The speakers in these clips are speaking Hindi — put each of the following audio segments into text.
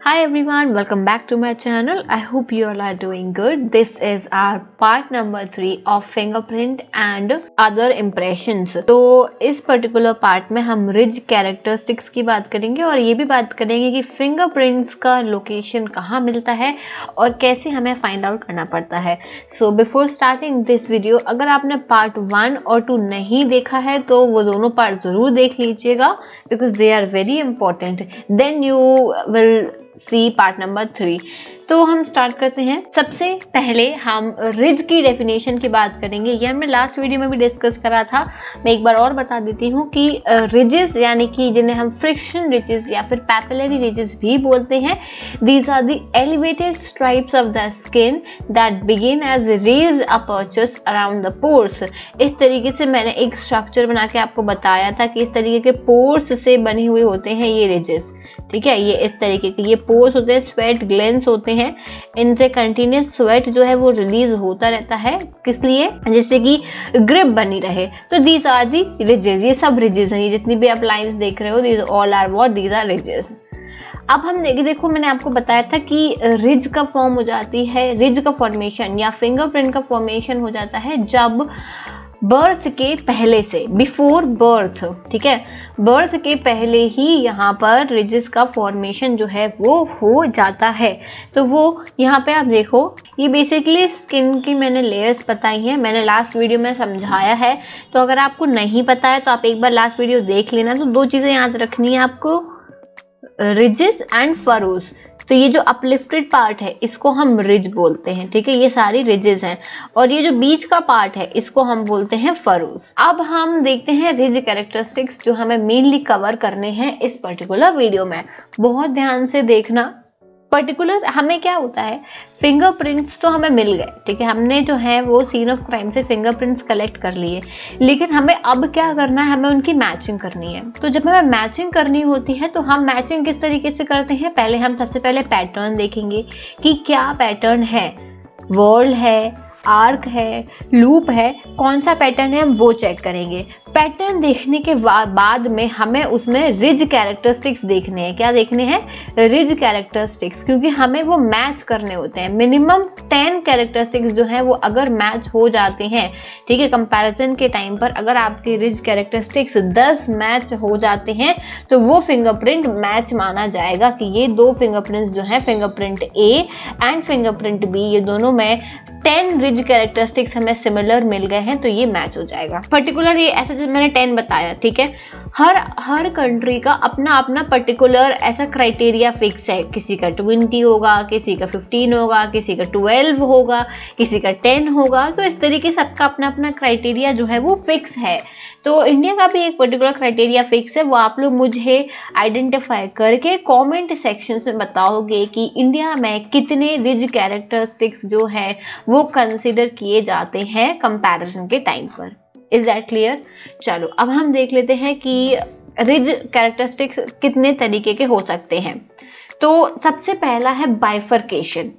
Hi everyone, welcome back to my channel. I hope you all are doing good. This is our part number 3 of fingerprint and other impressions. तो इस पर्टिकुलर पार्ट में हम रिज कैरेक्टरिस्टिक्स की बात करेंगे और ये भी बात करेंगे कि फिंगरप्रिंट्स का लोकेशन कहाँ मिलता है और कैसे हमें फाइंड आउट करना पड़ता है. So before starting this video, अगर आपने पार्ट 1 और 2 नहीं देखा है तो वो दोनों पार्ट ज़रूर देख लीजिएगा because they are very important. Then you will see part number 3. तो हम स्टार्ट करते हैं. सबसे पहले हम रिज की डेफिनेशन की बात करेंगे. यह हमने लास्ट वीडियो में भी डिस्कस करा था. मैं एक बार और बता देती हूँ कि रिजेस यानी कि जिन्हें हम फ्रिक्शन रिजेस या फिर पैपिलरी रिजेस भी बोलते हैं, these are the elevated stripes of the skin that begin as raised apertures around the pores. इस तरीके से मैंने एक स्ट्रक्चर बना के आपको बताया था कि इस तरीके के पोर्स से बने हुए होते हैं ये रिजेस. ठीक है, ये इस तरीके के ये पोर्स होते हैं, स्वेट ग्लैंड्स होते हैं. इनसे कंटिन्यूस स्वेट जो है वो रिलीज होता रहता है. किस लिए? जैसे कि ग्रिप बनी रहे. तो दीज आर दी रिजेस. ये सब रिजेस हैं. ये जितनी भी आप लाइंस देख रहे हो, these all are what, these are ridges. अब हम देखो मैंने आपको बताया था कि रिज का फॉर्म हो जाती है, रिज का फॉर्मेशन या फिंगरप्रिंट का फॉर्मेशन हो जाता है जब बर्थ के पहले से, बिफोर बर्थ. ठीक है, बर्थ के पहले ही यहाँ पर रिजेस का फॉर्मेशन जो है वो हो जाता है. तो वो यहाँ पे आप देखो, ये बेसिकली स्किन की मैंने लेयर्स बताई हैं. मैंने लास्ट वीडियो में समझाया है. तो अगर आपको नहीं पता है तो आप एक बार लास्ट वीडियो देख लेना. तो दो चीज़ें याद रखनी है आपको, रिजेस एंड फरोज. तो ये जो अपलिफ्टेड पार्ट है इसको हम रिज बोलते हैं. ठीक है, ये सारी रिजेस हैं. और ये जो बीच का पार्ट है इसको हम बोलते हैं फरोज. अब हम देखते हैं रिज कैरेक्टरिस्टिक्स जो हमें मेनली कवर करने हैं इस पर्टिकुलर वीडियो में. बहुत ध्यान से देखना. पर्टिकुलर हमें क्या होता है, फिंगरप्रिंट्स तो हमें मिल गए. ठीक है, हमने जो है वो सीन ऑफ क्राइम से फिंगरप्रिंट्स कलेक्ट कर लिए. लेकिन हमें अब क्या करना है, हमें उनकी मैचिंग करनी है. तो जब हमें मैचिंग करनी होती है तो हम मैचिंग किस तरीके से करते हैं, पहले हम सबसे पहले पैटर्न देखेंगे कि क्या पैटर्न है. वर्ल है, आर्क है, लूप है, कौन सा पैटर्न है हम वो चेक करेंगे. पैटर्न देखने के बाद में हमें उसमें रिज कैरेक्टरिस्टिक्स देखने हैं. क्या देखने हैं? Ridge characteristics. क्योंकि हमें वो मैच करने होते हैं. मिनिमम 10 कैरेक्टरिस्टिक्स जो है वो अगर मैच हो जाते हैं, ठीक है, कंपैरिजन के टाइम पर अगर आपके रिज कैरेक्टरिस्टिक्स 10 मैच हो जाते हैं तो वो फिंगरप्रिंट मैच माना जाएगा कि ये दो फिंगरप्रिंट जो है, fingerprint A and fingerprint B, ये दोनों में 10 रिज कैरेक्टरिस्टिक्स हमें सिमिलर मिल गए हैं तो ये मैच हो जाएगा. पर्टिकुलर ये ऐसा जैसे मैंने 10 बताया. ठीक है, हर कंट्री का अपना अपना पर्टिकुलर ऐसा क्राइटेरिया फिक्स है. किसी का 20 होगा, किसी का 15 होगा, किसी का 12 होगा, किसी का 10 होगा. तो इस तरीके से सबका अपना अपना क्राइटेरिया जो है वो फिक्स है. तो इंडिया का भी एक पर्टिकुलर क्राइटेरिया फिक्स है. वो आप लोग मुझे आइडेंटिफाई करके कमेंट सेक्शंस में बताओगे कि इंडिया में कितने रिज कैरेक्टरिस्टिक्स जो है वो कंसिडर किए जाते हैं कंपैरिजन के टाइम पर. Is that clear? चलो अब हम देख लेते हैं कि रिज कैरेक्टरिस्टिक्स कितने तरीके के हो सकते हैं. तो सबसे पहला है बाइफरकेशन.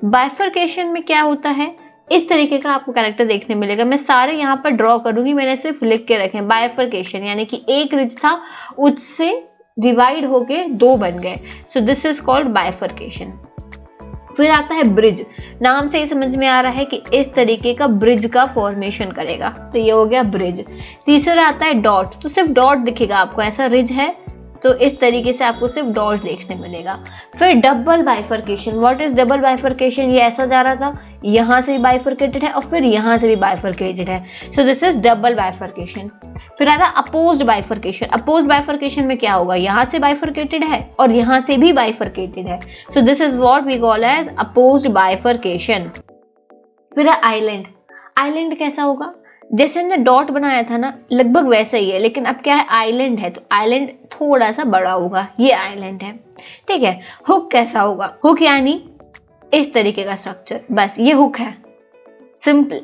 बाइफरकेशन में क्या होता है, इस तरीके का आपको कैरेक्टर देखने मिलेगा. मैं सारे यहाँ पर ड्रॉ करूंगी, मैंने सिर्फ लिख के रखे. बाइफरकेशन यानी कि एक रिज था, उससे डिवाइड होके दो बन गए. सो दिस इज कॉल्ड बाइफरकेशन. फिर आता है ब्रिज. नाम से ही समझ में आ रहा है कि इस तरीके का ब्रिज का फॉर्मेशन करेगा. तो ये हो गया ब्रिज. तीसरा आता है डॉट. तो सिर्फ डॉट दिखेगा आपको, ऐसा रिज है तो इस तरीके से आपको सिर्फ डॉट देखने मिलेगा. फिर double bifurcation. What is double bifurcation? ये ऐसा जा रहा था, यहाँ से भी बाइफरकेटेड है और फिर यहाँ से भी बाइफरकेटेड है. So this is double bifurcation. फिर आता है अपोज्ड बाइफरकेशन. अपोज्ड बाइफरकेशन में क्या होगा, यहाँ से बाइफरकेटेड है और यहाँ से भी बाइफरकेटेड है. So this is what we call as opposed bifurcation. फिर आइलैंड. आइलैंड कैसा होगा, जैसे हमने डॉट बनाया था ना, लगभग वैसा ही है. लेकिन अब क्या है, आइलैंड है तो आइलैंड थोड़ा सा बड़ा होगा. ये आइलैंड है. ठीक है. हुक कैसा होगा, हुक यानी इस तरीके का स्ट्रक्चर, बस ये हुक है, सिंपल.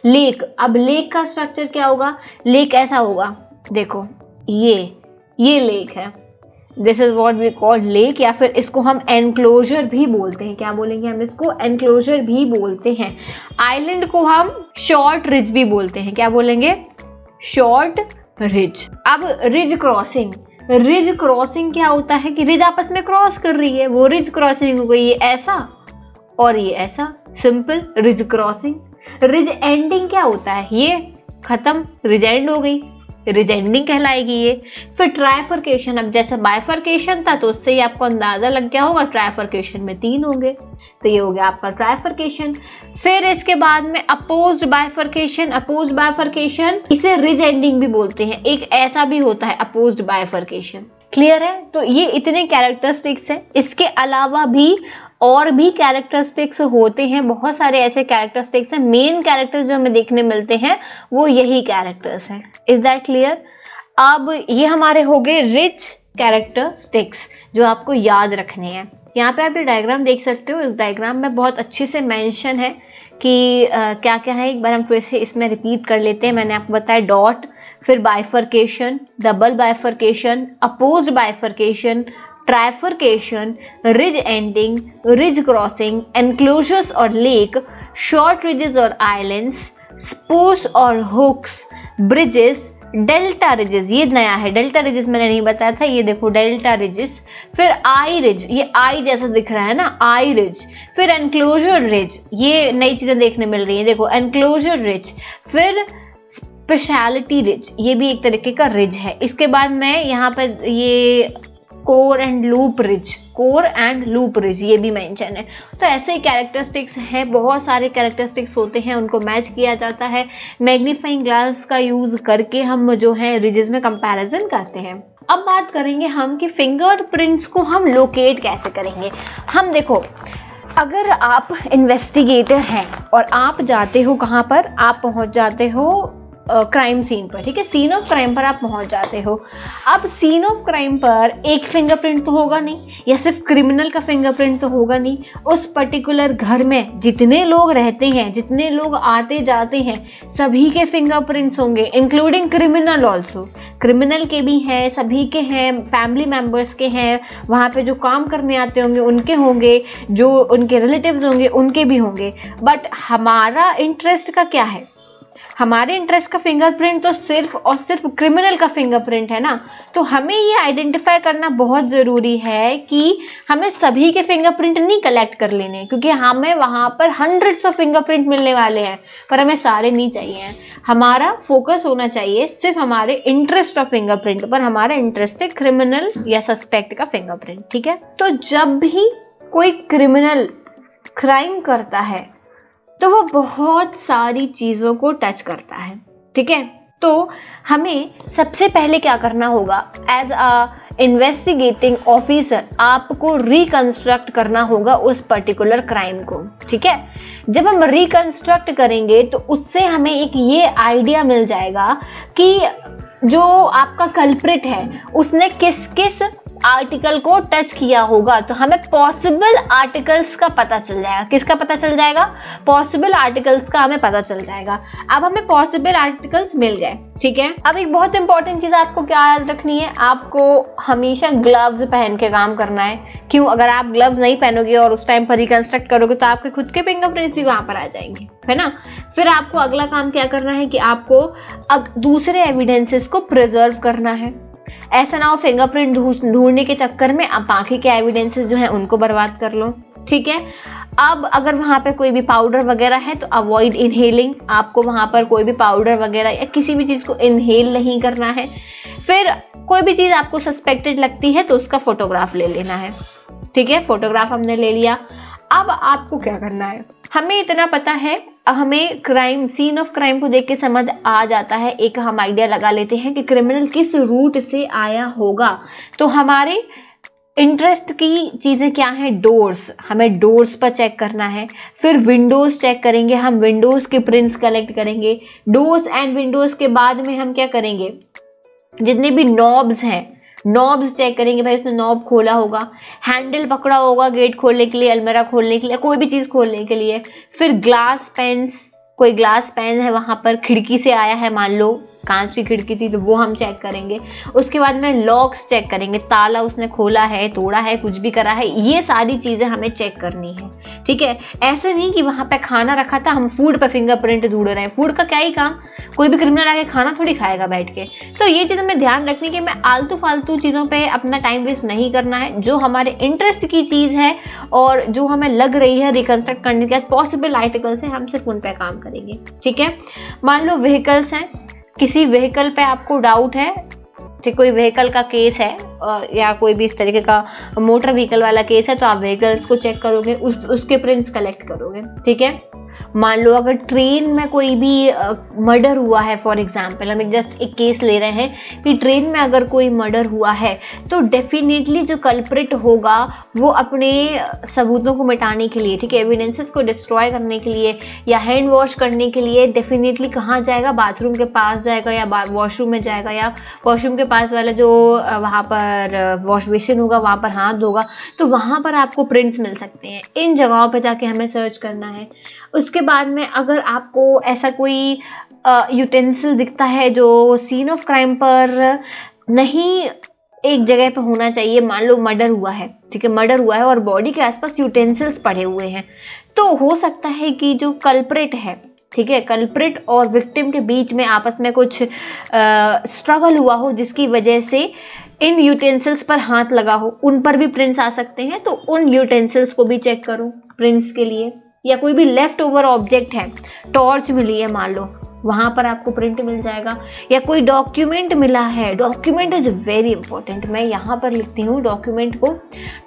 लेक. अब लेक का स्ट्रक्चर क्या होगा, लेक ऐसा होगा, देखो ये लेक है. This is what we call lake. या फिर इसको हम एनक्लोजर भी बोलते हैं. क्या बोलेंगे हम इसको? एनक्लोजर भी बोलते हैं. आइलैंड को हम शॉर्ट रिज भी बोलते हैं. क्या बोलेंगे? Short ridge. अब रिज क्रॉसिंग. रिज क्रॉसिंग क्या होता है कि रिज आपस में क्रॉस कर रही है, वो रिज क्रॉसिंग हो गई, ये ऐसा और ये ऐसा, simple ridge crossing. Ridge ending क्या होता है, ये खत्म, रिज एंड हो गई, रिज एंडिंग कहलाएगी ये। फिर ट्राइफर्केशन, अब जैसे बाइफर्केशन था तो उससे ही आपको अंदाजा लग गया होगा, ट्राइफर्केशन में 3 होंगे, तो ये हो गया आपका ट्राइफर्केशन। फिर इसके बाद में अपोज्ड बाइफर्केशन, अपोज्ड बाइफर्केशन इसे रिज एंडिंग भी बोलते हैं, एक ऐसा भी होता है अपोज्ड बाइफर्केशन। क्लियर है? तो ये इतने कैरेक्टरिस्टिक्स हैं। इसके अलावा भी और भी कैरेक्टरिस्टिक्स होते हैं, बहुत सारे ऐसे कैरेक्टरिस्टिक्स हैं। मेन कैरेक्टर जो हमें देखने मिलते हैं वो यही कैरेक्टर्स हैं। Is that clear? अब ये हमारे हो गए रिच कैरेक्टरिस्टिक्स जो आपको याद रखने हैं। यहाँ पे आप ये डायग्राम देख सकते हो, इस डायग्राम में बहुत अच्छे से मेंशन है कि क्या क्या है। एक बार हम फिर से इसमें रिपीट कर लेते हैं। मैंने आपको बताया डॉट, फिर bifurcation, double bifurcation, opposed bifurcation, trifurcation, ridge ending, ridge crossing, enclosures और लेक, शॉर्ट रिजेस और आइलैंड्स, स्पोर्स और हुक्स, ब्रिजेस, डेल्टा रिजेस, ये नया है, डेल्टा रिजेस मैंने नहीं बताया था, ये देखो डेल्टा रिजेस। फिर आई रिज, ये आई जैसा दिख रहा है ना, आई रिज। फिर एनक्लोजर रिज, ये नई चीजें देखने मिल रही है, देखो एनक्लोजर रिज। फिर स्पेशलिटी रिज, ये भी एक तरीके का रिज है। इसके बाद मैं यहाँ पर ये core and loop ridge, core and loop ridge ये भी मेंशन है। तो ऐसे ही कैरेक्टरिस्टिक्स हैं, बहुत सारे कैरेक्टरिस्टिक्स होते हैं, उनको मैच किया जाता है। मैग्नीफाइंग ग्लास का यूज करके हम जो है रिजेस में कंपैरिजन करते हैं। अब बात करेंगे हम कि फिंगरप्रिंट्स को हम लोकेट कैसे करेंगे। हम देखो, अगर आप इन्वेस्टिगेटर हैं और आप जाते हो कहाँ पर, आप पहुंच जाते हो क्राइम सीन पर, ठीक है, सीन ऑफ क्राइम पर आप पहुंच जाते हो। अब सीन ऑफ क्राइम पर एक फिंगरप्रिंट तो होगा नहीं, या सिर्फ क्रिमिनल का फिंगरप्रिंट तो होगा नहीं। उस पर्टिकुलर घर में जितने लोग रहते हैं, जितने लोग आते जाते हैं, सभी के फिंगरप्रिंट्स होंगे, इंक्लूडिंग क्रिमिनल ऑल्सो। क्रिमिनल के भी हैं, सभी के हैं, फैमिली मेम्बर्स के हैं, वहाँ पे जो काम करने आते होंगे उनके होंगे, जो उनके रिलेटिव्स होंगे उनके भी होंगे। बट हमारा इंटरेस्ट का क्या है, हमारे इंटरेस्ट का फिंगरप्रिंट तो सिर्फ और सिर्फ क्रिमिनल का फिंगरप्रिंट है ना। तो हमें ये आइडेंटिफाई करना बहुत ज़रूरी है कि हमें सभी के फिंगरप्रिंट नहीं कलेक्ट कर लेने, क्योंकि हमें वहाँ पर हंड्रेड्स ऑफ फिंगरप्रिंट मिलने वाले हैं, पर हमें सारे नहीं चाहिए। हमारा फोकस होना चाहिए सिर्फ हमारे इंटरेस्ट ऑफ फिंगरप्रिंट पर, हमारा इंटरेस्ट है क्रिमिनल या सस्पेक्ट का फिंगरप्रिंट, ठीक है। तो जब भी कोई क्रिमिनल क्राइम करता है तो वो बहुत सारी चीज़ों को टच करता है, ठीक है। तो हमें सबसे पहले क्या करना होगा, एज अ इन्वेस्टिगेटिंग ऑफिसर आपको रिकंस्ट्रक्ट करना होगा उस पर्टिकुलर क्राइम को, ठीक है। जब हम रिकंस्ट्रक्ट करेंगे तो उससे हमें एक ये आइडिया मिल जाएगा कि जो आपका कल्प्रिट है उसने किस किस आर्टिकल को टच किया होगा। तो हमें पॉसिबल आर्टिकल्स का पता चल जाएगा। किसका पता चल जाएगा? पॉसिबल आर्टिकल्स का हमें पता चल जाएगा। अब हमें पॉसिबल आर्टिकल्स मिल गए, ठीक है। अब एक बहुत इंपॉर्टेंट चीज आपको क्या याद रखनी है, आपको हमेशा ग्लव्स पहन के काम करना है। क्यों? अगर आप ग्लव्स नहीं पहनोगे और उस टाइम पर रिकंस्ट्रक्ट करोगे तो आपके खुद के फिंगरप्रिंट्स भी वहां पर आ जाएंगे, है ना। फिर आपको अगला काम क्या करना है कि आपको दूसरे एविडेंसेस को प्रिजर्व करना है। ऐसा ना हो फिंगरप्रिंट ढूंढने के चक्कर में आप बाकी के एविडेंसेस जो है उनको बर्बाद कर लो, ठीक है। अब अगर वहाँ पे कोई भी पाउडर वगैरह है तो अवॉइड इनहेलिंग, आपको वहाँ पर कोई भी पाउडर वगैरह या किसी भी चीज़ को इनहेल नहीं करना है। फिर कोई भी चीज़ आपको सस्पेक्टेड लगती है तो उसका फोटोग्राफ ले लेना है, ठीक है। फोटोग्राफ हमने ले लिया। अब आपको क्या करना है, हमें इतना पता है, हमें क्राइम सीन ऑफ क्राइम को देख के समझ आ जाता है, एक हम आइडिया लगा लेते हैं कि क्रिमिनल किस रूट से आया होगा। तो हमारे इंटरेस्ट की चीज़ें क्या हैं? डोर्स, हमें डोर्स पर चेक करना है। फिर विंडोज़ चेक करेंगे, हम विंडोज़ के प्रिंट्स कलेक्ट करेंगे। डोर्स एंड विंडोज़ के बाद में हम क्या करेंगे, जितने भी नॉब्स हैं नॉब्स चेक करेंगे, भाई उसने नॉब खोला होगा, हैंडल पकड़ा होगा गेट खोलने के लिए, अलमीरा खोलने के लिए, कोई भी चीज़ खोलने के लिए। फिर ग्लास पेन्स, कोई ग्लास पेन है वहाँ पर, खिड़की से आया है, मान लो कांच की खिड़की थी तो वो हम चेक करेंगे। उसके बाद में लॉक्स चेक करेंगे, ताला उसने खोला है, तोड़ा है, कुछ भी करा है, ये सारी चीज़ें हमें चेक करनी है। ठीक है, ऐसे नहीं कि वहां पे खाना रखा था हम फूड पे फिंगरप्रिंट ढूंढ रहे हैं। फूड का क्या ही काम, कोई भी क्रिमिनल आके खाना थोड़ी खाएगा बैठ के। तो ये चीज हमें ध्यान रखनी कि हमें आलतू फालतू चीजों पे अपना टाइम वेस्ट नहीं करना है। जो हमारे इंटरेस्ट की चीज है और जो हमें लग रही है रिकंस्ट्रक्ट करने के पॉसिबल आर्टिकल से, हम सिर्फ उन पे काम करेंगे। ठीक है, मान लो व्हीकल्स हैं, किसी व्हीकल पे आपको डाउट है, कोई व्हीकल का केस है या कोई भी इस तरीके का मोटर व्हीकल वाला केस है, तो आप व्हीकल्स को चेक करोगे, उसके प्रिंट्स कलेक्ट करोगे। ठीक है, मान लो अगर ट्रेन में कोई भी मर्डर हुआ है, फॉर एग्जांपल हम जस्ट एक केस ले रहे हैं कि ट्रेन में अगर कोई मर्डर हुआ है तो डेफिनेटली जो कल्प्रिट होगा वो अपने सबूतों को मिटाने के लिए, ठीक है, एविडेंसेस को डिस्ट्रॉय करने के लिए या हैंड वॉश करने के लिए डेफिनेटली कहाँ जाएगा, बाथरूम के पास जाएगा या वॉशरूम में जाएगा, या वॉशरूम के पास वाला जो वहाँ पर वॉश बेसिन होगा वहाँ पर हाथ धोगा, तो वहाँ पर आपको प्रिंट्स मिल सकते हैं। इन जगहों पर जाके हमें सर्च करना है। उसके बाद में अगर आपको ऐसा कोई यूटेंसिल दिखता है जो सीन ऑफ क्राइम पर नहीं एक जगह पे होना चाहिए, मान लो मर्डर हुआ है, ठीक है, मर्डर हुआ है और बॉडी के आसपास यूटेंसिल्स पड़े हुए हैं, तो हो सकता है कि जो कल्प्रिट है, ठीक है, कल्प्रिट और विक्टिम के बीच में आपस में कुछ स्ट्रगल हुआ हो जिसकी वजह से इन यूटेंसिल्स पर हाथ लगा हो, उन पर भी प्रिंट्स आ सकते हैं। तो उन यूटेंसिल्स को भी चेक करो प्रिंट्स के लिए। या कोई भी लेफ्ट ओवर ऑब्जेक्ट है, टॉर्च मिली है मान लो, वहां पर आपको प्रिंट मिल जाएगा। या कोई डॉक्यूमेंट मिला है, डॉक्यूमेंट इज वेरी इंपॉर्टेंट, मैं यहाँ पर लिखती हूँ डॉक्यूमेंट को।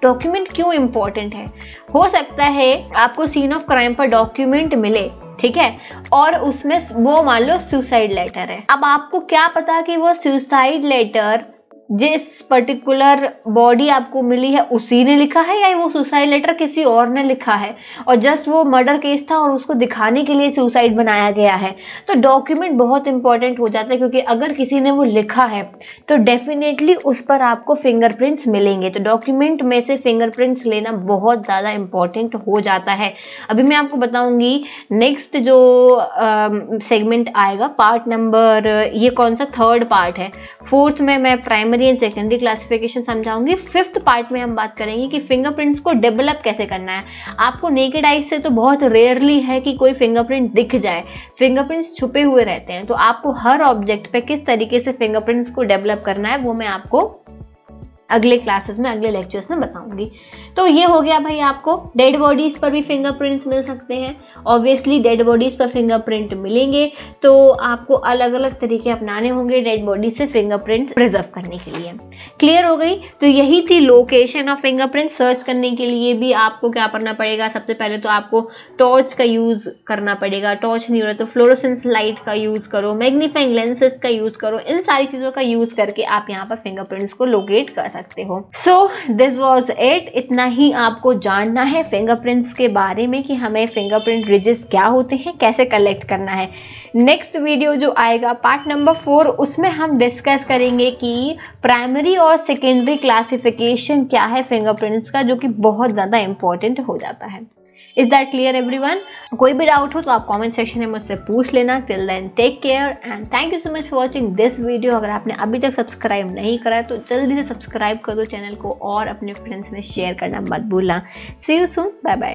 डॉक्यूमेंट क्यों इंपॉर्टेंट है, हो सकता है आपको सीन ऑफ क्राइम पर डॉक्यूमेंट मिले, ठीक है, और उसमें वो मान लो सुसाइड लेटर है। अब आपको क्या पता कि वो सुसाइड लेटर जिस पर्टिकुलर बॉडी आपको मिली है उसी ने लिखा है या वो सुसाइड लेटर किसी और ने लिखा है और जस्ट वो मर्डर केस था और उसको दिखाने के लिए सुसाइड बनाया गया है। तो डॉक्यूमेंट बहुत इंपॉर्टेंट हो जाता है, क्योंकि अगर किसी ने वो लिखा है तो डेफिनेटली उस पर आपको फिंगरप्रिंट्स मिलेंगे। तो डॉक्यूमेंट में से फिंगरप्रिंट्स लेना बहुत ज़्यादा इंपॉर्टेंट हो जाता है। अभी मैं आपको बताऊंगी नेक्स्ट जो सेगमेंट आएगा, पार्ट नंबर, ये कौन सा, थर्ड पार्ट है। फोर्थ में मैं प्राइमरी एंड सेकेंडरी क्लासिफिकेशन समझाऊंगी। फिफ्थ पार्ट में हम बात करेंगे कि फिंगरप्रिंट्स को डेवलप कैसे करना है। आपको नेकेड आइज से तो बहुत रेयरली है कि कोई फिंगरप्रिंट दिख जाए, फिंगरप्रिंट्स छुपे हुए रहते हैं। तो आपको हर ऑब्जेक्ट पे किस तरीके से फिंगरप्रिंट्स को डेवलप करना है वो मैं आपको अगले क्लासेस में, अगले लेक्चर्स में बताऊंगी। तो ये हो गया भाई, आपको डेड बॉडीज पर भी फिंगरप्रिंट्स मिल सकते हैं। ऑब्वियसली डेड बॉडीज पर फिंगरप्रिंट मिलेंगे तो आपको अलग अलग तरीके अपनाने होंगे डेड बॉडी से फिंगरप्रिंट प्रिजर्व करने के लिए। क्लियर हो गई? तो यही थी लोकेशन ऑफ फिंगरप्रिंट। सर्च करने के लिए भी आपको क्या करना पड़ेगा, सबसे पहले तो आपको टॉर्च का यूज करना पड़ेगा। टॉर्च नहीं हो रहा तो फ्लोरोसेंस लाइट का यूज करो, मैग्नीफाइंग लेंसेज का यूज करो। इन सारी चीजों का यूज करके आप यहाँ पर फिंगरप्रिंट्स को लोकेट कर सकते हो। So this was it. इतना ही आपको जानना है फिंगरप्रिंट्स के बारे में कि हमें फिंगरप्रिंट रिजेस क्या होते हैं, कैसे कलेक्ट करना है। नेक्स्ट वीडियो जो आएगा पार्ट नंबर 4, उसमें हम डिस्कस करेंगे कि प्राइमरी और सेकेंडरी क्लासिफिकेशन क्या है फिंगरप्रिंट्स का, जो कि बहुत ज़्यादा इंपॉर्टेंट हो जाता है। Is that clear everyone? कोई भी डाउट हो तो आप कमेंट सेक्शन में मुझसे पूछ लेना। Till then take care and thank you so much for watching this video. अगर आपने अभी तक सब्सक्राइब नहीं करा तो जल्दी से सब्सक्राइब कर दो चैनल को और अपने फ्रेंड्स में शेयर करना मत भूलना। सी यू सून, बाय बाय।